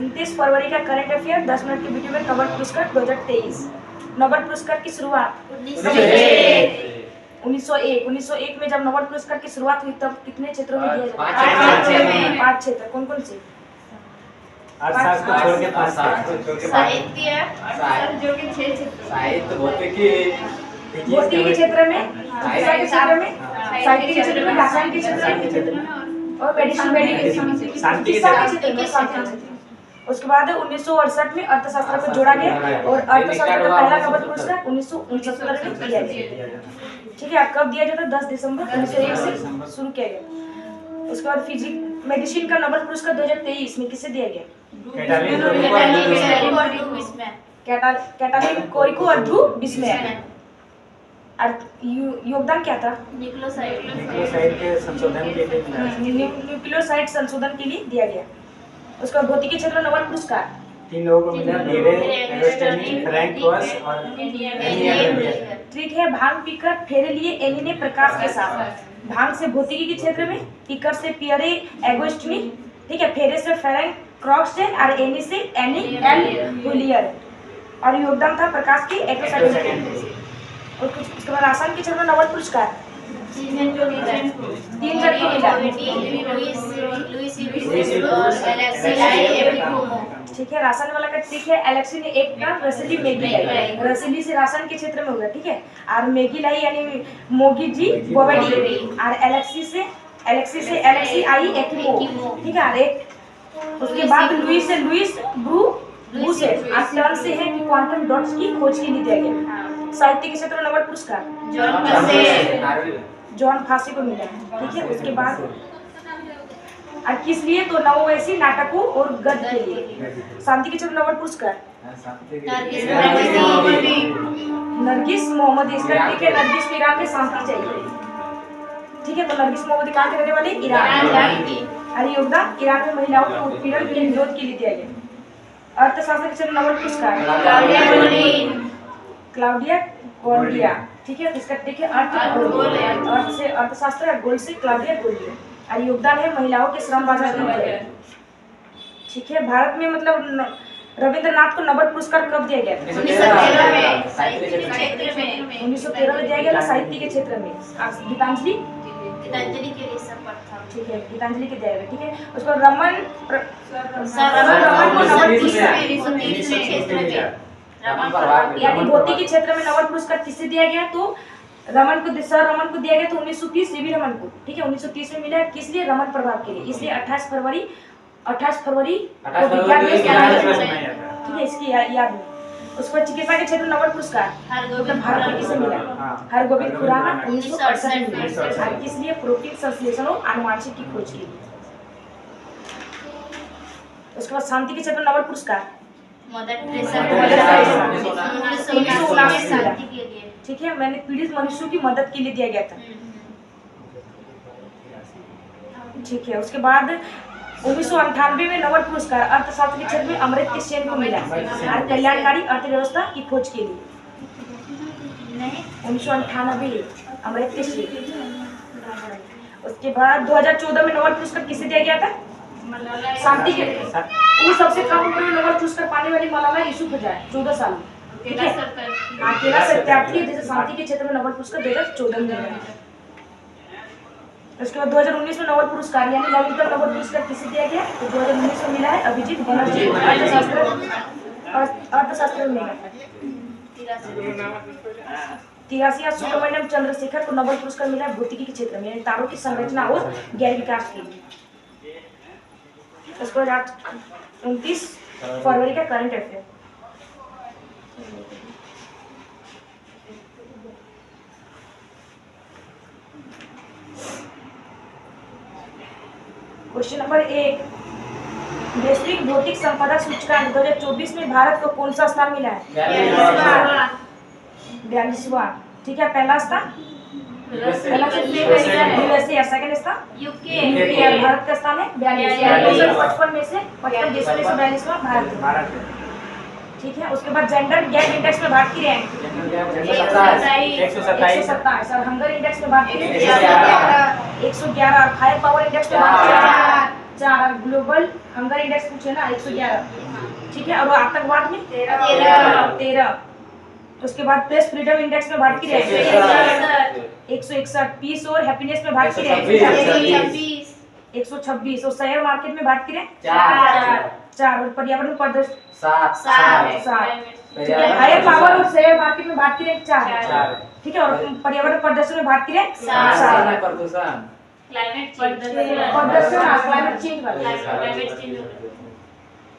29 फरवरी का current affair 10 minute की video में नोबेल पुरस्कार 2023। नोबेल पुरस्कार की शुरुआत 1901 में जब नोबेल पुरस्कार की शुरुआत हुई तब कितने क्षेत्रों में दिया जाता है? 5 क्षेत्र। कौन कौन से? साहित्य, भौतिकी के क्षेत्र में, साहित्य के क्षेत्र में, साहित्य के क्षेत्र में, रसायन के क्षेत्र में और मेडिसिन के क्षेत्र में। उसके बाद 1968 में अर्थशास्त्र को जोड़ा गया और अर्थशास्त्र का पहला नोबेल पुरस्कार 1969 में दिया गया। ठीक है, कब दिया जाता? 10 दिसंबर 1901 से शुरू किया गया। उसके बाद फिजिक्स मेडिसिन का नोबेल पुरस्कार 2023 में किसे दिया गया? कैटालिन कोरिको और ड्रू बिस्मैक। योगदान क्या था? न्यूक्लियोसाइड संशोधन के लिए दिया गया। उसका भौतिकी क्षेत्र में नोबेल पुरस्कार 3 लोगों को मिला, फ्रैंक रॉस और ठीक है, भांग पीकर फेरे लिए एनी ने प्रकाश के साथ। भांग से भौतिकी के क्षेत्र में, पीकर से पियरे एगोस्टिनी, ठीक है, फेरे से फ्रैंक क्रॉस से और एनी से एनी एल हुलियर। और योगदान था प्रकाश की एक्सोसाइड। और कुछ उसके बाद रसायन के क्षेत्र में नोबेल पुरस्कार 3 जन को मिला। ठीक है, रासायन वाला का ठीक है, एलेक्सी ने एक टन रसीली मैगी लाई। रसीली से रासायन के क्षेत्र में होगा, ठीक है। और मैगी लाई यानी मोगी जी बोवेडी। और एलेक्सी आई एक्मो, ठीक है। और एक उसके बाद लुइस ब्रू से टर्न से है कि क्वांटम डॉट्स की खोज के लिए दिया गया। साहित्य के क्षेत्र में नोबेल पुरस्कार जॉन फासी को मिला, ठीक है। उसके बाद और किस लिए? तो नवोवैसी नाटकों और गद्य के लिए। शांति के क्षेत्र में नोबेल पुरस्कार नरगिस मोहम्मद। इसका ठीक है, नरगिस को ईरान में शांति चाहिए, ठीक है। तो नरगिस मोहम्मद कहाँ के रहने वाले? ईरान। और योगदान ईरान में महिलाओं के उत्पीड़न के विरोध के लिए दिया गया। अर्थशास्त्र के क्षेत्र में नोबेल पुरस्कार क्लाउडिया गोल्डिया, ठीक है। इसका ठीक है, अर्थ से अर्थशास्त्र, गोल्ड से क्लाउडिया गोल्डिया। और योगदान है महिलाओं के श्रम बाजार में, ठीक है। भारत में मतलब रविंद्रनाथ को नोबेल पुरस्कार कब दिया गया? 1913 में दिया गया साहित्य के क्षेत्र में। गीतांजलि के लिए सब था, ठीक है, गीतांजलि के दिया गया, ठीक है। उसको रमन को यानी भौतिकी के क्षेत्र में नोबेल पुरस्कार किससे दिया गया? तो रमन को दिया गया। तो 1930 सीवी रमन को, ठीक है, 1930 में मिला। किस लिए? रमन प्रभाव के लिए। इसलिए 28 फरवरी को विज्ञान दिवस मनाया जाता है, ठीक है, इसकी याद में। उसके बाद चिकित्सा के क्षेत्र में नोबेल पुरस्कार भारत में किसे मिला? हरगोविंद खुराना 1968 में मिला। किस लिए? प्रोटीन संश्लेषण और आनुवंशिक की खोज के लिए। उसके बाद शांति के क्षेत्र में नोबेल पुरस्कार ठीक है, मैंने पीड़ित मनुष्यों की मदद के लिए दिया गया था, ठीक है। उसके बाद 1998 में नोबेल पुरस्कार अर्थशास्त्र के क्षेत्र में अमर्त्य सेन को मिला और कल्याणकारी अर्थव्यवस्था की खोज के लिए। 1998 अमर्त्य सेन। उसके बाद 2014 में नोबेल पुरस्कार किसे दिया गया था? शांति के वो सबसे कम उम्र में नोबेल पुरस्कार पाने वाली मलाला यूसुफजई 14 साल में, ठीक है। अकेला सत्यार्थी जैसे शांति के क्षेत्र में नोबेल पुरस्कार 2014 में मिला। उसके बाद 2019 में नोबेल पुरस्कार यानी नवीनतम नोबेल पुरस्कार किसे दिया गया? तो 2019 में मिला है अभिजीत बनर्जी को अर्थशास्त्र में मिला। 83 सुब्रमण्यम चंद्रशेखर को नोबेल पुरस्कार मिला है भौतिकी के क्षेत्र में यानी तारों की संरचना और गैर विकास के लिए। उसके बाद 29 फरवरी का करंट अफेयर। क्वेश्चन नंबर 1, वैश्विक भौतिक संपदा सूचकांक 2024 में भारत को कौन सा स्थान मिला है? 42वां, ठीक है। पहला स्थान यूएसए, सेकंड स्थान यूके। भारत का स्थान है 42, 55 में से 55 देशों में से 42वां भारत, ठीक है। उसके बाद जेंडर गैप इंडेक्स में भारत की रैंक 127 और हंगर इंडेक्स में भारत की 111 और फायर पावर इंडेक्स में भारत 4। और ग्लोबल हंगर इंडेक्स पूछे ना 111, ठीक है। और आतंकवाद में 13। उसके बाद प्रेस फ्रीडम इंडेक्स में भारत की रैंक 161। पीस और हैप्पीनेस में भारत की रैंक 126। और शेयर मार्केट में भारत की रैंक 4। और पर्यावरण प्रदर्शन 7। ठीक है। हायर पावर और शेयर मार्केट में भारत की रैंक 4, ठीक है। और पर्यावरण प्रदर्शन में भारत की रैंक 7। प्रदूषण क्लाइमेट चेंज वाला।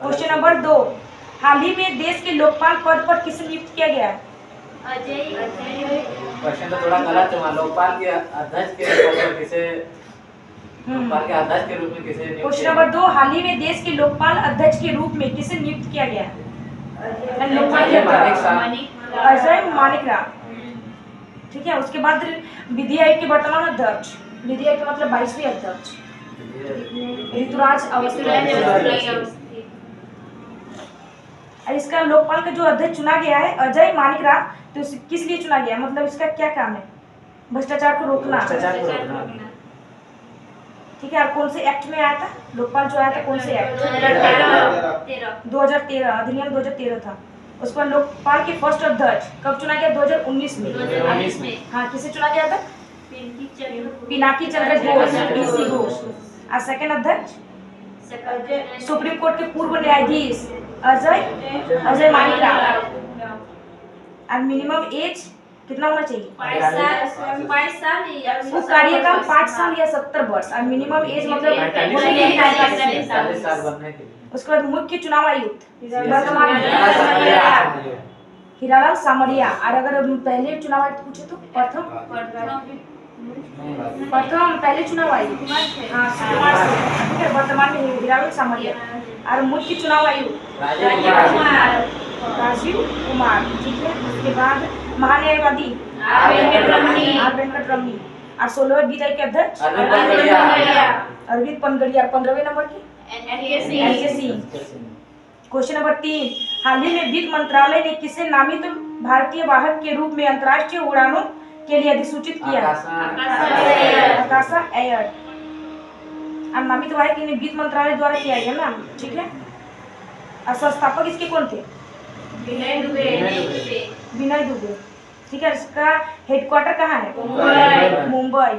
क्वेश्चन नंबर 2, हाल ही में देश के लोकपाल पद पर किसे नियुक्त किया गया है? क्वेश्चन तो थोड़ा गलत है। लोकपाल के अध्यक्ष के रूप में किसे लोकपाल के अध्यक्ष के रूप में किसे नियुक्त क्वेश्चन किया नंबर 2, हाल ही में देश के लोकपाल अध्यक्ष के रूप में किसे नियुक्त किया गया है? लोकपाल के अजय मानिक राव, ठीक है। उसके बाद विधि आयोग के वर्तमान अध्यक्ष, विधि आयोग का मतलब 22वें अध्यक्ष ऋतुराज अवस्थी। और इसका लोकपाल का जो अध्यक्ष चुना गया है अजय मानिक राव, तो किस लिए चुना गया? मतलब इसका क्या काम है? भ्रष्टाचार को रोकना, ठीक है। और कौन से एक्ट में आया था लोकपाल जो आया था? कौन से एक्ट? 2013, अधिनियम 2013 था। उस पर लोकपाल के फर्स्ट अध्यक्ष कब चुना गया? 2019 में। हाँ, किसे चुना गया था? पिनाकी चंद्र घोष, पीसी घोष। और सेकंड अध्यक्ष सुप्रीम कोर्ट के पूर्व न्यायाधीश अजय मानिक राव। और मिनिमम एज कितना होना चाहिए? 5 साल वो कार्यकाल 5 साल या 70 वर्ष। और मिनिमम एज मतलब 40 साल बनने के लिए। उसके बाद मुख्य चुनाव आयुक्त वर्तमान हीरालाल सामरिया। और अगर पहले चुनाव आयुक्त पूछे तो प्रथम पहले चुनाव आयुक्त हाँ कुमार सिंह, ठीक है। वर्तमान में हीरालाल सामरिया। और मुख्य चुनाव आयुक्त राजीव कुमार, ठीक है। उसके बाद महान्यायवादी आर वेंकटरमणी। और 16वें विधि आयोग के अध्यक्ष अरविंद पनगड़िया। 15वें नंबर की NKC। क्वेश्चन नंबर 3, हाल ही में वित्त मंत्रालय ने किसे नामित भारतीय वाहक के रूप में अंतर्राष्ट्रीय उड़ानों के लिए अधिसूचित किया? आकाशा एयर। और नामित वाहक इन्हें वित्त मंत्रालय द्वारा किया गया ना, ठीक है। और संस्थापक इसके कौन थे? विनय दुबे, ठीक है। इसका हेडक्वार्टर कहाँ है? मुंबई।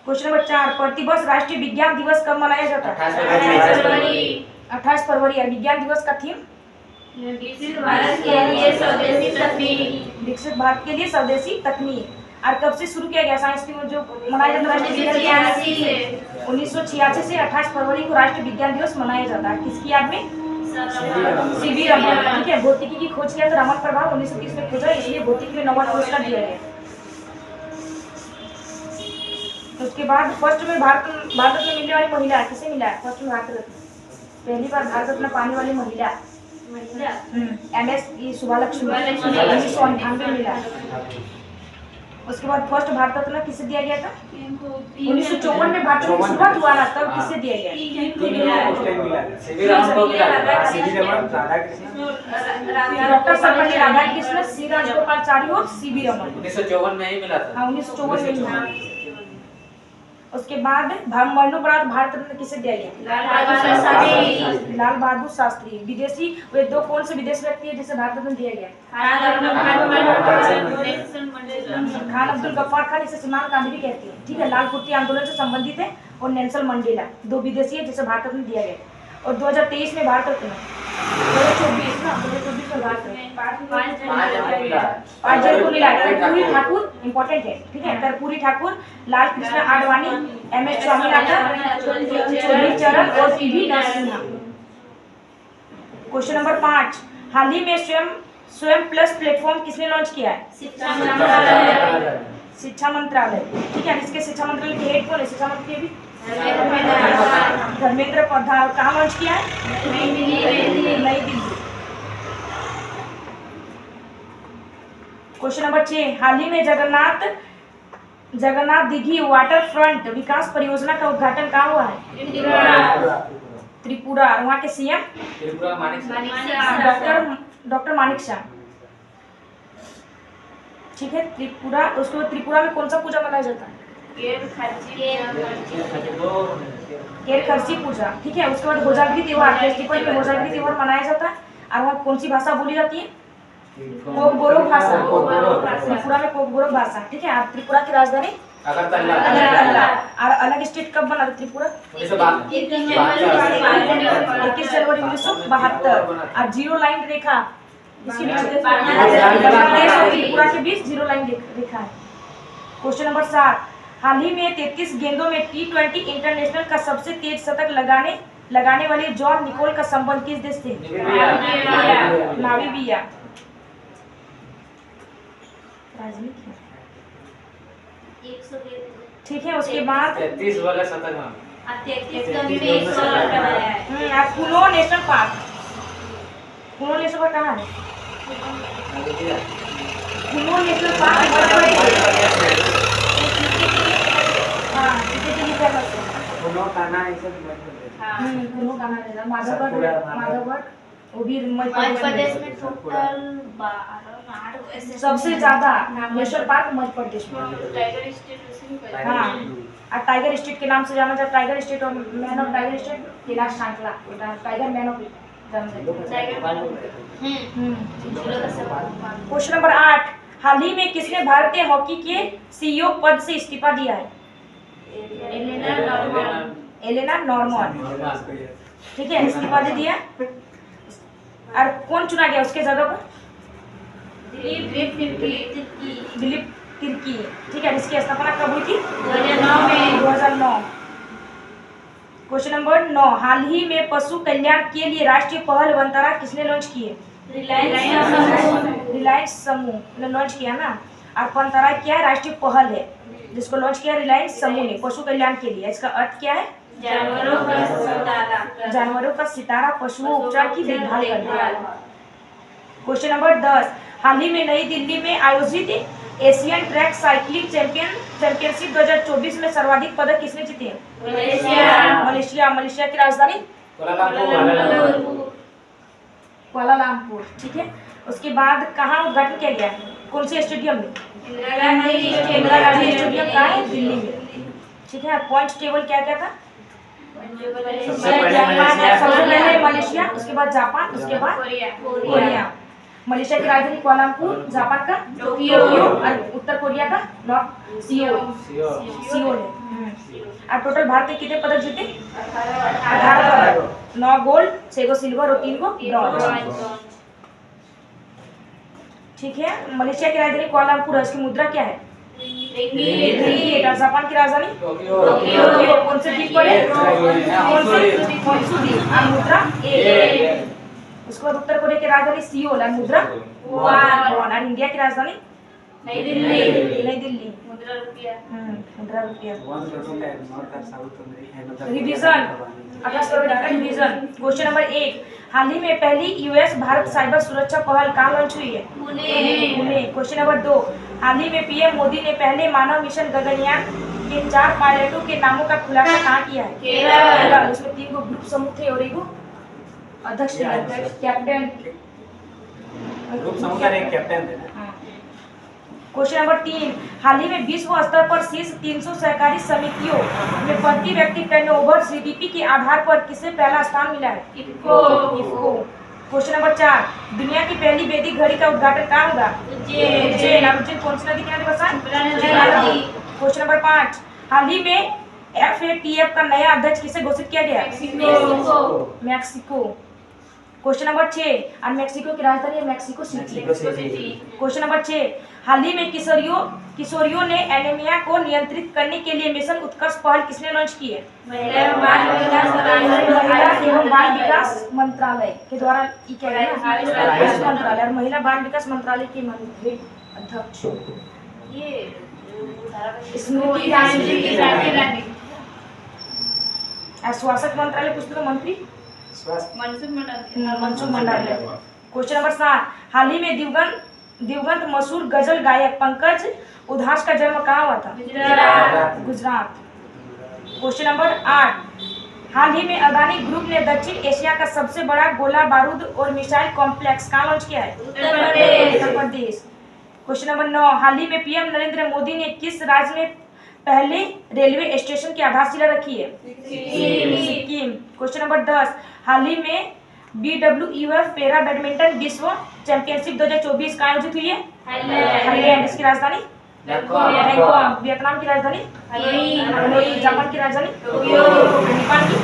क्वेश्चन नंबर 4, प्रतिवर्ष राष्ट्रीय विज्ञान दिवस कब मनाया जाता है? 28 फरवरी। और विज्ञान दिवस का थीम विकसित भारत के लिए स्वदेशी तकनीक। विकसित भारत के लिए स्वदेशी तकनीक। और कब से शुरू किया गया साइंस की जो मनाया जाता है? 1986 से 28 फरवरी को राष्ट्रीय विज्ञान दिवस मनाया जाता है। किसकी याद में? सीवी रमन, ठीक है। भौतिकी की खोज किया तो रमन प्रभाव 1930 में खोजा, इसलिए भौतिकी में नोबेल पुरस्कार दिया गया। उसके बाद फर्स्ट में भारत में मिलने वाली महिला किसे मिला है? फर्स्ट में भारत रत्न, पहली बार भारत रत्न पाने वाली महिला MS सुभालक्ष्मी 1998 में मिला। उसके बाद फर्स्ट भारत रत्न किसे दिया गया था? 1954 में भारत रत्न शुरुआत हुआ ना, तब किसे दिया गया? डॉक्टर सर्वपल्ली राधाकृष्णन, सी राजगोपालाचारी और सीवी रमन। 1954 में ही मिला था। हाँ, 1954 में मिला। उसके बाद मरणोपरांत भारत रत्न किसे दिया गया? लाल बहादुर शास्त्री। विदेशी वे दो कौन से विदेशी व्यक्ति है जिसे भारत रत्न दिया गया? खान अब्दुल गफ्फार खान, इसे सोनाल गांधी भी कहती है, ठीक है। लाल कुर्ती आंदोलन से संबंधित है। और नेल्सन मंडेला, दो विदेशी है जिसे भारत रत्न दिया गया। और 2023 में भारत रत्न 2024 में भारत रत्न 5 जन को मिला। कर्पूरी ठाकुर इंपॉर्टेंट है, ठीक है। कर्पूरी ठाकुर, लाल कृष्ण आडवाणी, MS स्वामीनाथन, चौधरी चरण और PV नरसिम्हा। क्वेश्चन नंबर 5, हाल ही में स्वयं प्लस प्लेटफॉर्म किसने लॉन्च किया है? शिक्षा मंत्रालय, ठीक है। इसके शिक्षा मंत्रालय के हेड कौन है? शिक्षा मंत्री भी धर्मेंद्र प्रधान। कहाँ लॉन्च किया है? नई दिल्ली। क्वेश्चन नंबर 6, हाल ही में जगन्नाथ दिघी वाटर फ्रंट विकास परियोजना का उद्घाटन कहाँ हुआ है? त्रिपुरा। वहाँ के CM डॉक्टर मानिक शाह, ठीक है। त्रिपुरा। उसको त्रिपुरा में कौन सा पूजा मनाया जाता है? केर खर्ची पूजा, ठीक है। उसके बाद होजागिरी त्योहार, फेस्टिवल में होजागिरी त्योहार मनाया जाता है। और वहाँ कौन सी भाषा बोली जाती है? कोकबोरोक भाषा, त्रिपुरा में कोकबोरोक भाषा, ठीक है। और त्रिपुरा की राजधानी अगरतला। और अलग स्टेट कब बना था त्रिपुरा? 21 जनवरी 1972। और जीरो लाइन रेखा इसके बीच बांग्लादेश और त्रिपुरा के बीच जीरो लाइन रेखा है। क्वेश्चन नंबर 7, हाल ही में 33 गेंदों में T20 इंटरनेशनल का सबसे तेज शतक लगाने वाले जॉन निकोल का संबंध किस देश से? नामीबिया। ठीक है। उसके बाद 33 वाला शतक कुनो नेशनल पार्क, कुनो नेशनल पार्क कहाँ है? कुनो नेशनल पार्क कुनो काना है, माधवगढ़ वो भी मध्य प्रदेश में। टोटल सबसे ज्यादा नेशनल पार्क मध्य प्रदेश में। Tiger state. हाँ, और टाइगर स्टेट के नाम से जाना जाता है। टाइगर स्टेट और man of tiger state Kailash Sankhla, tiger man of question number 8, हाल ही में किसने भारतीय हॉकी के सीईओ पद से इस्तीफा दिया है? एलेना नॉर्मन, ठीक है। इस्तीफा दे दिया। और कौन चुना गया उसके जगह पर? दिलीप तिर्की, ठीक है। इसकी स्थापना कब हुई थी? 2009। क्वेश्चन नंबर 9, हाल ही में पशु कल्याण के लिए राष्ट्रीय पहल वनतारा किसने लॉन्च की है? रिलायंस समूह ने लॉन्च किया ना। और वनतारा क्या है? राष्ट्रीय पहल है जिसको लॉन्च किया रिलायंस समूह ने पशु कल्याण के लिए। इसका अर्थ क्या है? जानवरों का सितारा, पशुओं उपचार की देखभाल करना। क्वेश्चन नंबर 10, हाल ही में नई दिल्ली में आयोजित एशियन ट्रैक साइकिलिंग चैंपियनशिप 2024 में सर्वाधिक पदक किसने जीते? मलेशिया की राजधानी कुआलालंपुर, ठीक है। उसके बाद कहाँ उद्घाटन किया गया? कौन से स्टेडियम में? इंदिरा गांधी स्टेडियम कहाँ है? दिल्ली में, ठीक है। पॉइंट टेबल क्या क्या था? सबसे पहले मलेशिया, उसके बाद जापान, उसके बाद कोरिया। मलेशिया की राजधानी कुआलालंपुर, जापान का टोक्यो और उत्तर कोरिया का नॉर्थ सियोल है। और टोटल भारत ने कितने पदक जीते? 18 पदक, 9 गोल्ड, 6 गो सिल्वर और 3 गो ब्रॉन्ज, ठीक है। मलेशिया की राजधानी कुआलालंपुर है, उसकी मुद्रा क्या है? रिंगिट। जापान की राजधानी टोक्यो। कौन से द्वीप पर है? और मुद्रा ए। उसके बाद उत्तर कोरिया की राजधानी सियोल और मुद्रा वॉन। और इंडिया की राजधानी नई दिल्ली मुद्रा रुपया। Revision, revision. क्वेश्चन नंबर 1, हाल ही में पहली यूएस भारत साइबर सुरक्षा पहल कहाँ लॉन्च हुई है? पुणे। क्वेश्चन नंबर 2, हाल ही में पीएम मोदी ने पहले मानव मिशन गगनयान के 4 पायलटों के नामों का खुलासा कहाँ किया है? केरल। उसमें 3 गो ग्रुप समूह थे और 1 गो अध्यक्ष कैप्टन। ग्रुप समूह का एक कैप्टन थे। क्वेश्चन नंबर 3, हाल ही में विश्व स्तर पर शीर्ष 300 सहकारी समितियों में प्रति व्यक्ति टर्नओवर जीडीपी के आधार पर किसे पहला स्थान मिला है? इफ्को। क्वेश्चन नंबर 4, दुनिया की पहली वैदिक घड़ी का उद्घाटन कहाँ होगा? उज्जैन। कौन सी नदी किनारे बसा? क्वेश्चन नंबर 5, हाल ही में FATF का नया अध्यक्ष किसे घोषित किया गया? मैक्सिको। क्वेश्चन नंबर 6, और मैक्सिको की राजधानी है मैक्सिको सिटी। क्वेश्चन नंबर 6, हाल ही में किशोरियों ने एनीमिया को नियंत्रित करने के लिए मिशन उत्कर्ष पहल किसने लॉन्च की है? महिला एवं बाल विकास मंत्रालय के द्वारा किया गया मंत्रालय। और महिला बाल विकास मंत्रालय के मंत्री अध्यक्ष स्मृति ईरानी। स्वास्थ्य मंत्रालय कुछ तो मंत्री मनसुख मंडाविया। क्वेश्चन नंबर 7, हाल ही में दिवंगत मशहूर गजल गायक पंकज उधास का जन्म कहाँ हुआ था? गुजरात। क्वेश्चन नंबर 8, हाल ही में अदानी ग्रुप ने दक्षिण एशिया का सबसे बड़ा गोला बारूद और मिसाइल कॉम्प्लेक्स कहाँ लॉन्च किया है? उत्तर प्रदेश। क्वेश्चन नंबर 9, हाल ही में पीएम नरेंद्र मोदी ने किस राज्य में पहले रेलवे स्टेशन की आधारशिला रखी है? सिक्किम। क्वेश्चन नंबर 10, हाल ही में BWUF पैरा बैडमिंटन विश्व चैंपियनशिप 2024 का आयोजित हुई है? थाईलैंड। इसकी राजधानी? बैंकॉक। वियतनाम की राजधानी? हनोई। जापान की राजधानी? नेपाल की?